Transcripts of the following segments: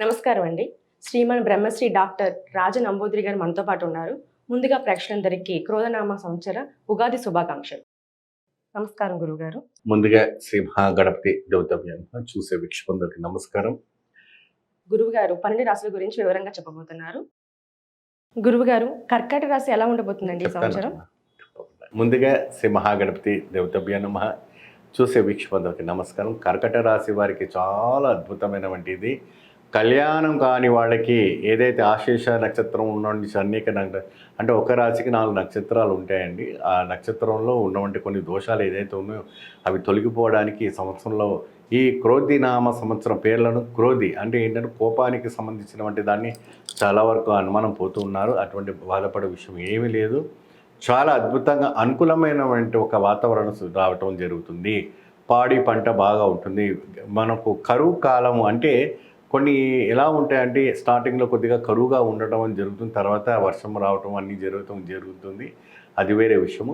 నమస్కారం అండి. శ్రీమాన్ బ్రహ్మశ్రీ డాక్టర్ రాజ నంబూద్రి గారు మనతో పాటు ఉన్నారు. ముందుగా ప్రేక్షకులందరికీ క్రోధనామ సంవత్సర ఉగాది శుభాకాంక్షలు. నమస్కారం గురువుగారు. ముందుగా శ్రీ మహాగణపతి దేవతవ్యం చూసే వీక్షకులందరికీ నమస్కారం. గురువుగారు 12 రాశుల గురించి వివరంగా చెప్పబోతున్నారు. గురువుగారు కర్కాటక రాశి ఎలా ఉండబోతుందండి ఈ సంవత్సరం? ముందుగా శ్రీ మహాగణపతి దేవతభ్య నమః చూసే వీక్షకులందరికీ నమస్కారం. కర్కట రాశి వారికి చాలా అద్భుతమైనటువంటిది. కళ్యాణం కాని వాళ్ళకి ఏదైతే ఆశేష నక్షత్రం ఉన్నటువంటి అనేక అంటే ఒక రాశికి 4 నక్షత్రాలు ఉంటాయండి. ఆ నక్షత్రంలో ఉన్నటువంటి కొన్ని దోషాలు ఏదైతే ఉన్నాయో అవి తొలగిపోవడానికి ఈ సంవత్సరంలో ఈ క్రోధి నామ సంవత్సరం పేర్లను క్రోధి అంటే ఏంటంటే కోపానికి సంబంధించినటువంటి దాన్ని చాలా వరకు అనుమానం పోతూ ఉన్నారు. అటువంటి బాధపడే విషయం ఏమీ లేదు. చాలా అద్భుతంగా అనుకూలమైనటువంటి ఒక వాతావరణం రావటం జరుగుతుంది. పాడి పంట బాగా ఉంటుంది. మనకు కరువు కాలము అంటే కొన్ని ఎలా ఉంటాయంటే స్టార్టింగ్లో కొద్దిగా కరువుగా ఉండటం అని జరుగుతుంది. తర్వాత వర్షం రావటం అన్నీ జరుగుతుంది. అది వేరే విషయము.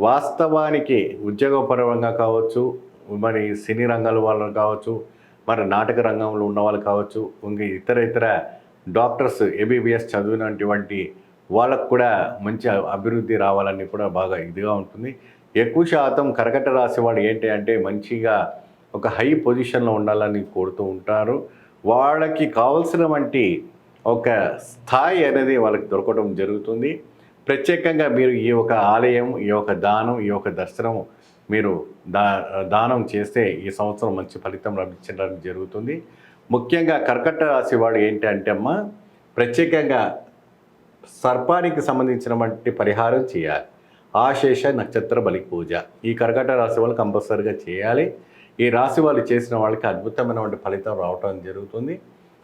వాస్తవానికి ఉద్యోగపరంగా కావచ్చు, మరి సినీ రంగాల వాళ్ళు కావచ్చు, మరి నాటక రంగంలో ఉన్న వాళ్ళు కావచ్చు, ఇంకా ఇతర డాక్టర్స్ ఎంబీబీఎస్ చదివినటువంటి వాళ్ళకు కూడా మంచి అభివృద్ధి రావాలని కూడా బాగా ఇదిగా ఉంటుంది. ఎక్కువ శాతం కర్కట రాశి వాళ్ళు ఏంటి అంటే మంచిగా ఒక హై పొజిషన్లో ఉండాలని కోరుతూ ఉంటారు. వాళ్ళకి కావాల్సినటువంటి ఒక స్థాయి అనేది వాళ్ళకి దొరకడం జరుగుతుంది. ప్రత్యేకంగా మీరు ఈ యొక్క ఆలయం, ఈ యొక్క దానం, ఈ యొక్క దర్శనం మీరు దానం చేస్తే ఈ సంవత్సరం మంచి ఫలితం లభించడానికి జరుగుతుంది. ముఖ్యంగా కర్కట రాశి వాళ్ళు ఏంటంటే అమ్మ ప్రత్యేకంగా సర్పానికి సంబంధించినటువంటి పరిహారం చేయాలి. ఆశేష నక్షత్ర బలి పూజ ఈ కర్కట రాశి వాళ్ళు కంపల్సరీగా చేయాలి. ఈ రాశి వాళ్ళు చేసిన వాళ్ళకి అద్భుతమైనటువంటి ఫలితం రావటం జరుగుతుంది.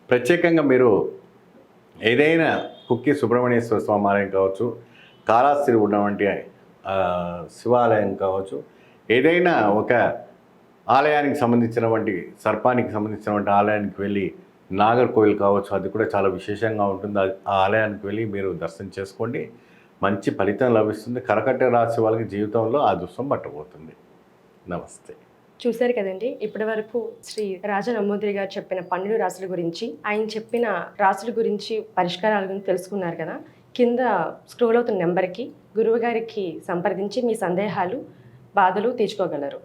ప్రత్యేకంగా మీరు ఏదైనా కుక్కి సుబ్రహ్మణ్యేశ్వర స్వామి ఆలయం కావచ్చు, కాళహస్తి ఉన్నటువంటి శివాలయం కావచ్చు, ఏదైనా ఒక ఆలయానికి సంబంధించినటువంటి సర్పానికి సంబంధించినటువంటి ఆలయానికి వెళ్ళి నాగర్కోవిల్ కావచ్చు, అది కూడా చాలా విశేషంగా ఉంటుంది. ఆ ఆలయానికి వెళ్ళి మీరు దర్శనం చేసుకోండి. మంచి ఫలితం లభిస్తుంది. కర్కట రాశి వాళ్ళకి జీవితంలో ఆ దృష్టం పట్టబోతుంది. నమస్తే. చూశారు కదండి, ఇప్పటి వరకు శ్రీ రాజ నంబూద్రి గారు చెప్పిన 12 రాశుల గురించి, ఆయన చెప్పిన రాశుల గురించి పరిష్కారాల గురించి తెలుసుకున్నారు కదా. కింద స్క్రోల్ అవుతున్న నెంబర్కి గురువు గారికి సంప్రదించి మీ సందేహాలు, బాధలు తీర్చుకోగలరు.